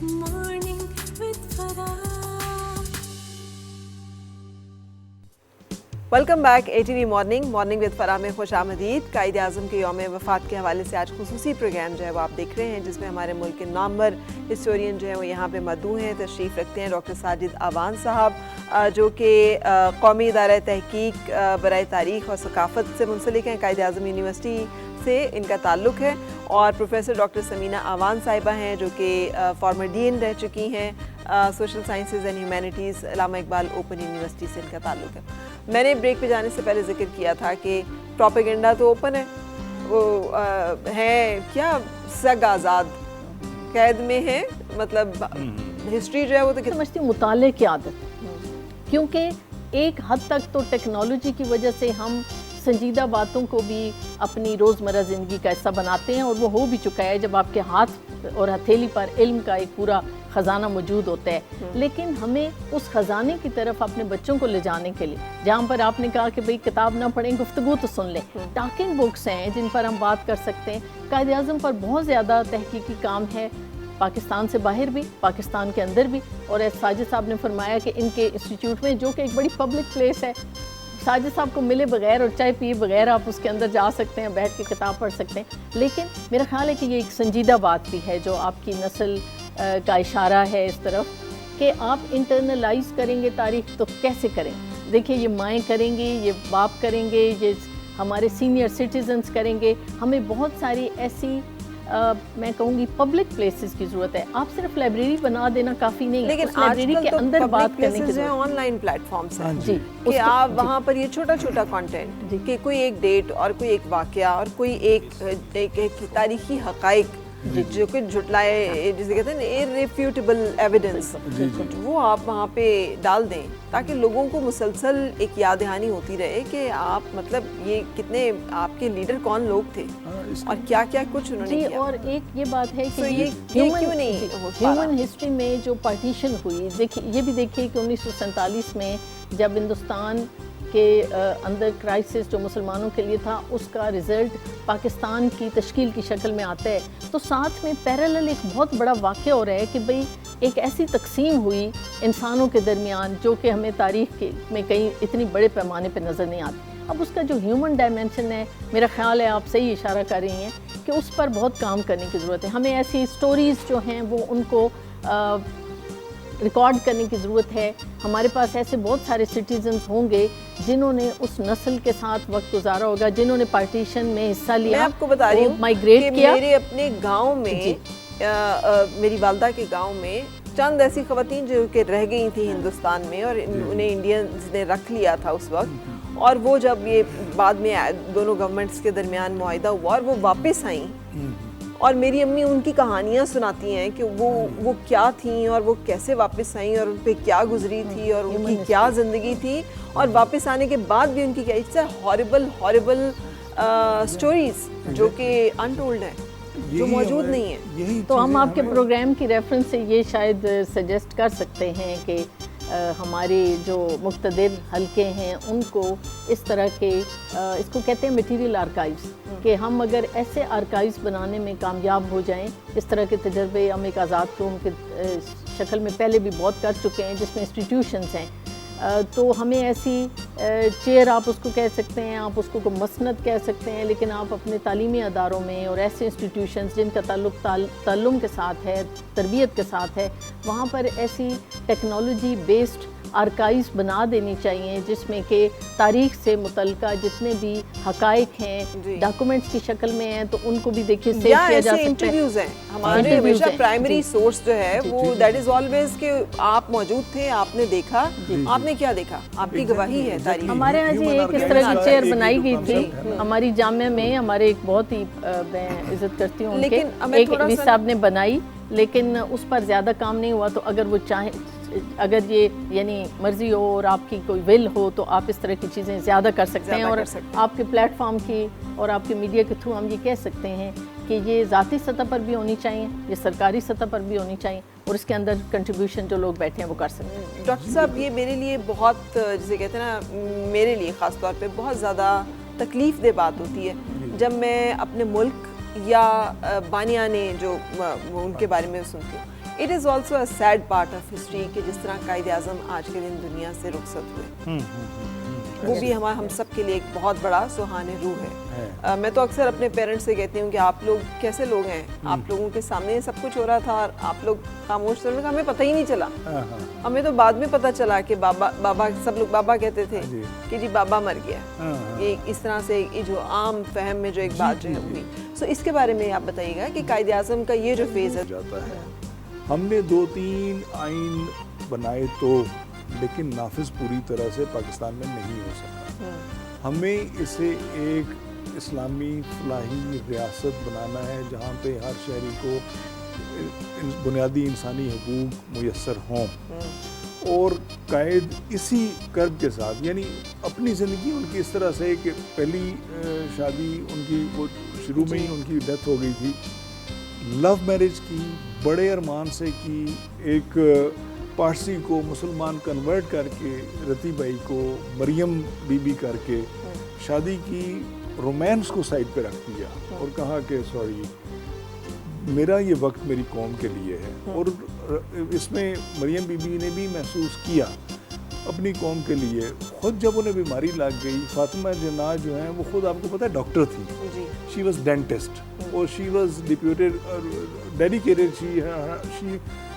Morning with Farah. Welcome back ATV morning with Farah में खुश आमदीद। कायद आज़म के यौम वफ़ात के हवाले से आज खुसूसी प्रोग्राम जो है वो आप देख रहे हैं, जिसमें हमारे मुल्क के नामवर हिस्टोरियन जो है वो यहाँ पे मदऊ हैं, तशरीफ़ रखते हैं डॉक्टर साजिद अवान साहब, जो कि कौमी इदारा तहकीक बराए तारीख़ और सकाफ़त से मुंसलिक हैं। कायद आज़म यूनिवर्सिटी से इनका ताल्लुक़ है। और प्रोफेसर डॉक्टर समीना अवान साहिबा हैं, जो कि फॉर्मर डीन रह चुकी हैं social sciences and humanities, Allama Iqbal open university से इनका ताल्लुक़ है। मैंने ब्रेक पे जाने से पहले जिक्र किया था कि प्रोपेगेंडा तो ओपन है, वो है क्या सग आज़ाद कैद में है, मतलब हिस्ट्री जो है वो तो समझती हूँ मुताले की आदत, क्योंकि एक हद तक तो टेक्नोलॉजी की वजह से हम संजीदा बातों को भी अपनी रोज़मर्रा ज़िंदगी का हिस्सा बनाते हैं, और वो हो भी चुका है जब आपके हाथ और हथेली पर इल्म का एक पूरा ख़जाना मौजूद होता है। लेकिन हमें उस ख़जाने की तरफ अपने बच्चों को ले जाने के लिए, जहाँ पर आपने कहा कि भाई किताब ना पढ़ें, गुफ्तगू तो सुन लें, टॉकिंग बुक्स हैं जिन पर हम बात कर सकते हैं। कायद आज़म पर बहुत ज़्यादा तहकीकी काम है, पाकिस्तान से बाहर भी, पाकिस्तान के अंदर भी। और साजिद साहब ने फरमाया कि इनके इंस्टीट्यूट में, जो कि एक बड़ी पब्लिक प्लेस है, साजिद साहब को मिले बगैर और चाय पिए बगैर आप उसके अंदर जा सकते हैं, बैठ के किताब पढ़ सकते हैं। लेकिन मेरा ख्याल है कि ये एक संजीदा बात भी है, जो आपकी नस्ल का इशारा है इस तरफ कि आप इंटरनलाइज करेंगे तारीख़ तो कैसे करें। देखिए, ये माएँ करेंगी, ये बाप करेंगे, ये हमारे सीनियर सिटीजन्स करेंगे। हमें बहुत सारी ऐसी मैं कहूँगी पब्लिक प्लेसेस की ज़रूरत है। आप सिर्फ लाइब्रेरी बना देना काफ़ी नहीं, लेकिन लाइब्रेरी के अंदर बात करने की जो ऑनलाइन प्लेटफॉर्म्स हैं जी, कि आप वहाँ पर ये छोटा छोटा कंटेंट कि कोई एक डेट और कोई एक वाक़या और कोई एक तारीखी हक़ाइक़ जो कि झुटलाए, जिसे कहते हैं ना इररिफ्यूटेबल एविडेंस, वो आप वहाँ पे डाल दें, ताकि लोगों को मुसलसल एक याद दहानी होती रहे कि आप मतलब ये कितने आपके लीडर कौन लोग थे और क्या क्या कुछ उन्होंने किया। और एक ये बात है कि ये क्यों नहीं ह्यूमन हिस्ट्री में जो पार्टीशन हुई, देखिए ये भी देखिए कि 1947 में जब हिंदुस्तान के अंदर क्राइसिस जो मुसलमानों के लिए था, उसका रिज़ल्ट पाकिस्तान की तश्कील की शक्ल में आता है, तो साथ में पैरेलल एक बहुत बड़ा वाक़या हो रहा है कि भाई एक ऐसी तकसीम हुई इंसानों के दरमियान जो कि हमें तारीख़ में कहीं इतनी बड़े पैमाने पर नज़र नहीं आती। अब उसका जो ह्यूमन डायमेंशन है, मेरा ख़्याल है आप सही इशारा कर रही हैं कि उस पर बहुत काम करने की ज़रूरत है। हमें ऐसी स्टोरीज़ जो हैं वो उनको रिकॉर्ड करने की ज़रूरत है। हमारे पास ऐसे बहुत सारे सिटीजन्स होंगे जिन्होंने उस नस्ल के साथ वक्त गुजारा होगा, जिन्होंने पार्टीशन में हिस्सा लिया। मैं आपको बता रही हूँ माइग्रेट किया। मेरे अपने गांव में मेरी वालदा के गांव में चंद ऐसी ख़वातीन जो कि रह गई थी हिंदुस्तान में, और उन्हें इंडियंस ने रख लिया था उस वक्त, और वो जब ये बाद में दोनों गवर्नमेंट्स के दरमियान मुआहिदा हुआ और वो वापस आई, और मेरी अम्मी उनकी कहानियाँ सुनाती हैं कि वो क्या थी और वो कैसे वापस आई और उन पे क्या गुजरी थी और उनकी क्या ज़िंदगी थी, और वापस आने के बाद भी उनकी क्या इट्स हॉरिबल स्टोरीज़ जो कि अनटोल्ड है, जो मौजूद नहीं है। तो हम आपके प्रोग्राम की रेफरेंस से ये शायद सजेस्ट कर सकते हैं कि हमारे जो मुक्तदिर हलके हैं उनको इस तरह के इसको कहते हैं मटीरियल आर्काइव्स, कि हम अगर ऐसे आर्काइव्स बनाने में कामयाब हो जाएं, इस तरह के तजर्बे हम एक आज़ाद कौम के शक्ल में पहले भी बहुत कर चुके हैं, जिसमें इंस्टीट्यूशंस हैं, तो हमें ऐसी चेयर आप उसको कह सकते हैं, आप उसको को मसनद कह सकते हैं, लेकिन आप अपने तालीमी अदारों में और ऐसे इंस्टीट्यूशंस जिनका ताल्लुक़ ताल्लुम के साथ है, तरबियत के साथ है, वहाँ पर ऐसी टेक्नोलॉजी बेस्ड आर्काइव्स बना देनी चाहिए, जिसमें कि तारीख़ से मुतल्लिक़ा जितने भी हक़ाइक़ हैं डॉक्यूमेंट्स की शक्ल में हैं, तो उनको भी देखिए सेव किया जा सकता है। इंटरव्यूज़ हैं हमारे, हमेशा प्राइमरी सोर्स जो है वो दैट इज़ ऑलवेज कि आप मौजूद थे, आपने देखा, आपने क्या देखा, आपकी गवाही है तारीख़। हमारे यहाँ जी एक इस तरह की चेयर बनाई गई थी हमारी जामिया में, हमारे एक बहुत ही मैं इज़्ज़त करती हूँ उनके, एक वी साहब ने बनाई, लेकिन उस पर ज़्यादा काम नहीं हुआ। तो अगर वो चाहे, अगर ये यानी मर्ज़ी हो और आपकी कोई विल हो, तो आप इस तरह की चीज़ें ज़्यादा कर सकते हैं। और आपके प्लेटफॉर्म की और आपके मीडिया के थ्रू हम ये कह सकते हैं कि ये ज़ाती सतह पर भी होनी चाहिए, ये सरकारी सतह पर भी होनी चाहिए, और इसके अंदर कंट्रीब्यूशन जो लोग बैठे हैं वो कर सकते हैं। डॉक्टर साहब, ये मेरे लिए बहुत, जिसे कहते हैं ना, मेरे लिए ख़ास तौर पे बहुत ज़्यादा तकलीफ़ दे बात होती है जब मैं अपने मुल्क या बानियाने जो उनके बारे में सुनती हूँ it is also a sad part of history कि जिस तरह कायद आज़म आज के दिन दुनिया से रुखसत हुए, वो भी हम सब के लिए एक बहुत बड़ा सुहाने रूह है। मैं तो अक्सर अपने पेरेंट्स से कहती हूँ कि आप लोग कैसे लोग हैं, आप लोगों के सामने सब कुछ हो रहा था और आप लोग खामोश थे, हमें पता ही नहीं चला। हमें तो बाद में पता चला कि बाबा सब लोग बाबा कहते थे कि जी बाबा मर गया। ये इस तरह से ये जो आम फहम में जो एक बात जो है हुई, सो इसके बारे में आप बताइएगा कि कायद आज़म का ये जो फेज़ है। हमने 2-3 आइन बनाए तो, लेकिन नाफिज पूरी तरह से पाकिस्तान में नहीं हो सका। हमें इसे एक इस्लामी फलाही रियासत बनाना है जहाँ पे हर शहरी को बुनियादी इंसानी हकूक़ मुयस्सर हों, और कायद इसी कर्ब के साथ, यानी अपनी ज़िंदगी उनकी इस तरह से कि पहली शादी उनकी वो शुरू में ही उनकी डेथ हो गई थी, लव मैरिज की, बड़े अरमान से की, एक पारसी को मुसलमान कन्वर्ट करके, रती बाई को मरियम बीबी करके शादी की, रोमांस को साइड पे रख दिया और कहा कि सॉरी मेरा ये वक्त मेरी कौम के लिए है। और इसमें मरियम बीबी ने भी महसूस किया अपनी कौम के लिए। खुद जब उन्हें बीमारी लग गई, फातिमा जिन्ना जो हैं वो खुद आपको पता है डॉक्टर थी, शी वाज डेंटिस्ट और she was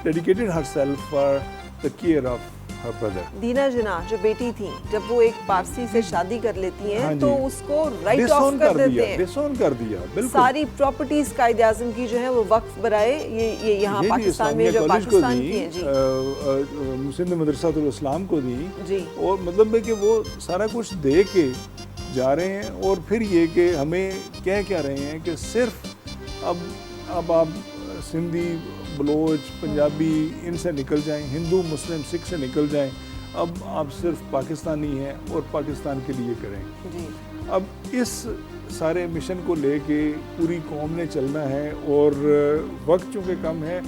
dedicated herself for the care of her brother. Dina Jinnah जो बेटी थी, जब वो एक पारसी से शादी कर लेती हैं तो उसको राइट ऑफ कर देते हैं, डिसोन कर दिया, बिल्कुल सारी प्रॉपर्टीज कायद आज़म की जो है वो वक्फ बराए ये यहाँ पाकिस्तान में जो पाकिस्तान की है जी सिंध मदरसातुल इस्लाम को दी जी, और मतलब है कि वो सारा कुछ दे के जा रहे हैं। और फिर ये कि हमें क्या रहे हैं कि सिर्फ अब आप सिंधी, बलोच, पंजाबी इनसे निकल जाएं, हिंदू, मुस्लिम, सिख से निकल जाएं, अब आप सिर्फ पाकिस्तानी हैं और पाकिस्तान के लिए करें जी। अब इस सारे मिशन को लेके पूरी कौम ने चलना है और वक्त चूँकि कम है,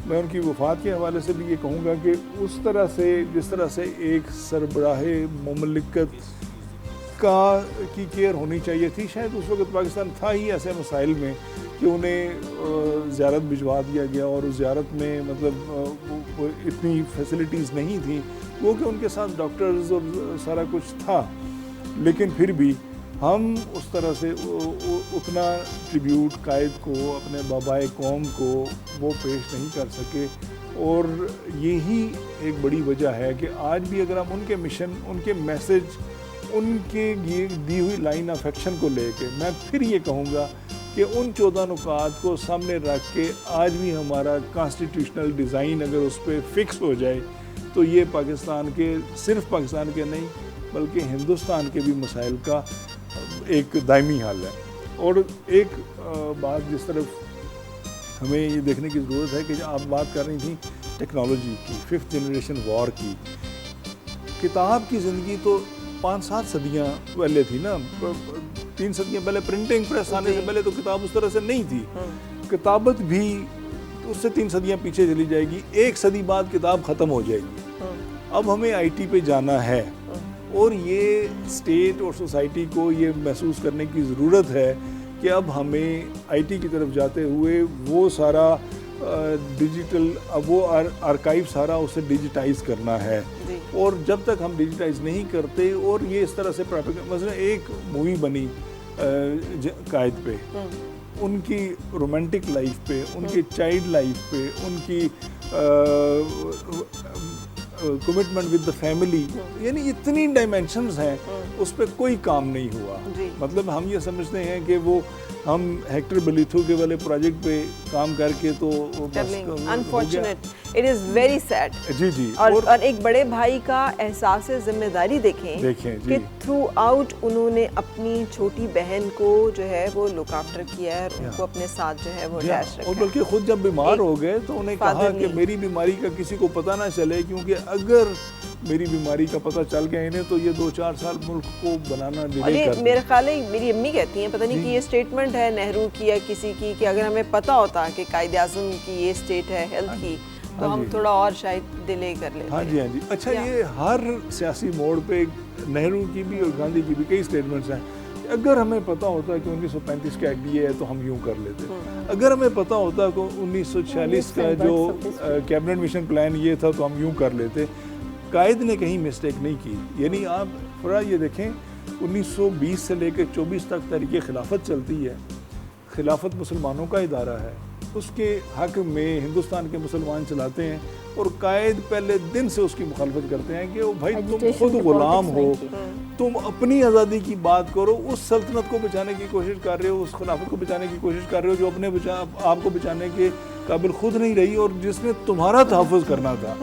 मैं उनकी वफ़ात के हवाले से भी ये कहूँगा कि उस तरह से जिस तरह से एक सरबराहे मुमलिकत की केयर होनी चाहिए थी, शायद उस वक्त पाकिस्तान था ही ऐसे मसाइल में कि उन्हें ज़ियारत भिजवा दिया गया और उस ज़ियारत में मतलब इतनी फैसिलिटीज़ नहीं थी, वो कि उनके साथ डॉक्टर्स और सारा कुछ था, लेकिन फिर भी हम उस तरह से उतना ट्रिब्यूट कायद को, अपने बाबाए कौम को वो पेश नहीं कर सके। और यही एक बड़ी वजह है कि आज भी अगर हम उनके मिशन, उनके मैसेज, उनके ये दी हुई लाइन ऑफ एक्शन को लेके, मैं फिर ये कहूँगा कि उन 14 नुकात को सामने रख के आज भी हमारा कॉन्स्टिट्यूशनल डिज़ाइन अगर उस पर फिक्स हो जाए तो ये पाकिस्तान के, सिर्फ पाकिस्तान के नहीं बल्कि हिंदुस्तान के भी मसाइल का एक दायमी हल है। और एक बात जिस तरफ हमें ये देखने की ज़रूरत है कि आप बात कर रही थी टेक्नोलॉजी की, 5th जनरेशन वॉर की, किताब की ज़िंदगी तो 5-7 सदियाँ पहले थी ना, 3 सदियाँ पहले प्रिंटिंग प्रेस आने से पहले तो किताब उस तरह से नहीं थी। किताबत भी उससे 3 सदियाँ पीछे चली जाएगी, 1 सदी बाद किताब ख़त्म हो जाएगी। अब हमें IT पे जाना है और ये स्टेट और सोसाइटी को ये महसूस करने की ज़रूरत है कि अब हमें IT की तरफ जाते हुए वो सारा डिजिटल, अब वो आर्काइव सारा उसे डिजिटाइज करना है। और जब तक हम डिजिटाइज नहीं करते, और ये इस तरह से मसलन एक मूवी बनी कायद पे, उनकी रोमांटिक लाइफ पे, उनकी चाइल्ड लाइफ पे, उनकी कमिटमेंट विद द फैमिली, यानी इतनी डायमेंशंस हैं, उस पर कोई काम नहीं हुआ। मतलब हम ये समझते हैं कि वो हम हेक्टर बलीथू के वाले प्रोजेक्ट पे काम करके तो unfortunate, it is very sad. जी और एक बड़े भाई का एहसास जिम्मेदारी देखें कि थ्रू आउट उन्होंने अपनी छोटी बहन को जो है वो लुक आफ्टर किया है और उनको अपने साथ जो है वो डैश रखा। और बल्कि खुद जब बीमार हो गए तो उन्हें कहा कि मेरी बीमारी का किसी को पता ना चले, क्योंकि अगर मेरी बीमारी का पता चल गया इन्हें तो ये 2-4 साल मुल्क को बनाना डिले कर। मेरे ख्याल है मेरी अम्मी कहती हैं, पता नहीं कि ये स्टेटमेंट है नेहरू की या किसी की, कि अगर हमें पता होता कि कायद आज़म की ये स्टेट है हेल्थ की तो हम थोड़ा और शायद डिले कर लेते। हाँ जी। अच्छा, ये हर सियासी मोड़ पे नेहरू की भी और गांधी की भी कई स्टेटमेंट्स हैं, अगर हमें पता होता है कि 1935 का एक्ट ये है तो हम यूँ कर लेते। اگر ہمیں پتہ ہوتا کہ 1946 کا جو کیبنٹ مشن پلان یہ تھا تو ہم یوں کر لیتے. قائد نے کہیں مسٹیک نہیں کی. یعنی آپ تھوڑا یہ دیکھیں 1920 سے لے کے 24 تک تحریک خلافت چلتی ہے. خلافت مسلمانوں کا ادارہ ہے, اس کے حق میں ہندوستان کے مسلمان چلاتے ہیں, اور قائد پہلے دن سے اس کی مخالفت کرتے ہیں کہ بھائی تم خود غلام ہو, تم اپنی آزادی کی بات کرو. اس سلطنت کو بچانے کی کوشش کر رہے ہو, اس خلافت کو بچانے کی کوشش کر رہے ہو جو اپنے آپ کو بچانے کے قابل خود نہیں رہی, اور جس نے تمہارا تحفظ کرنا تھا.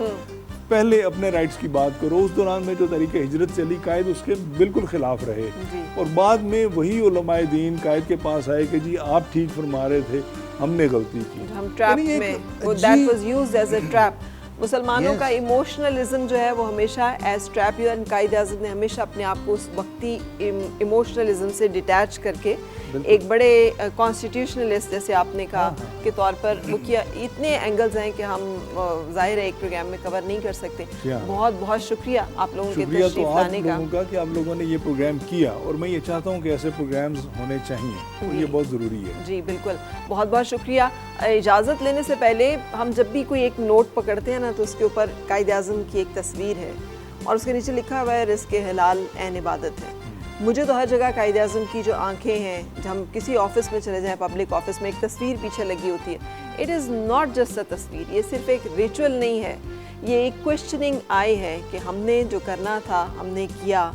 پہلے اپنے رائٹس کی بات کرو. اس دوران میں جو تحریک ہجرت چلی, قائد اس کے بالکل خلاف رہے, اور بعد میں وہی علماء دین قائد کے پاس آئے کہ جی آپ ٹھیک فرما رہے تھے, ہم نے غلطی کی. ہم ٹریپ میں, that was used as a trap. مسلمانوں کا ایموشنلزم جو ہے وہ ہمیشہ ایز ٹریپ, قائد اعظم نے ہمیشہ اپنے آپ کو اس وقتی ایموشنلزم سے ڈیٹیچ کر کے ایک بڑے کانسٹیٹیوشنلسٹ جیسے آپ نے کہا کے طور پر وہ کیا. اتنے اینگلز ہیں کہ ہم ظاہر ہے ایک پروگرام میں کور نہیں کر سکتے. بہت بہت شکریہ آپ لوگوں کے تشریف لانے کا کہ آپ لوگوں نے یہ پروگرام کیا, اور میں یہ چاہتا ہوں کہ ایسے پروگرامز ہونے چاہیے, اور یہ بہت ضروری ہے. جی بالکل, بہت بہت شکریہ. اجازت لینے سے پہلے ہم جب بھی کوئی ایک نوٹ پکڑتے ہیں نا تو اس کے اوپر قائد اعظم کی ایک تصویر ہے, اور اس کے نیچے لکھا ہوا ہے رزق حلال عین عبادت ہے. مجھے تو ہر جگہ قائد اعظم کی جو آنکھیں ہیں, جب ہم کسی آفس میں چلے جائیں, پبلک آفس میں, ایک تصویر پیچھے لگی ہوتی ہے. It is not just a تصویر, یہ صرف ایک ریچول نہیں ہے, یہ ایک کوشچننگ آئی ہے کہ ہم نے جو کرنا تھا ہم نے کیا,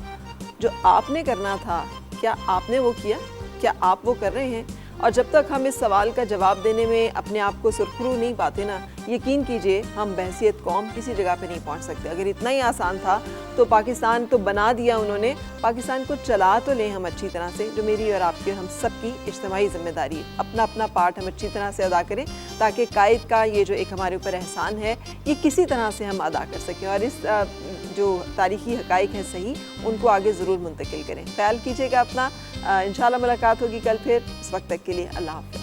جو آپ نے کرنا تھا کیا آپ نے وہ کیا, کیا آپ وہ کر رہے ہیں. اور جب تک ہم اس سوال کا جواب دینے میں اپنے آپ کو سرخرو نہیں پاتے نا, یقین کیجئے ہم بحیثیت قوم کسی جگہ پہ نہیں پہنچ سکتے. اگر اتنا ہی آسان تھا تو پاکستان تو بنا دیا انہوں نے, پاکستان کو چلا تو لیں ہم اچھی طرح سے, جو میری اور آپ کی اور ہم سب کی اجتماعی ذمہ داری ہے. اپنا اپنا پارٹ ہم اچھی طرح سے ادا کریں تاکہ قائد کا یہ جو ایک ہمارے اوپر احسان ہے یہ کسی طرح سے ہم ادا کر سکیں, اور اس جو تاریخی حقائق ہیں صحیح, ان کو آگے ضرور منتقل کریں. خیال کیجیے گا اپنا. انشاءاللہ ملاقات ہوگی کل پھر. اس وقت تک کے لیے اللہ حافظ.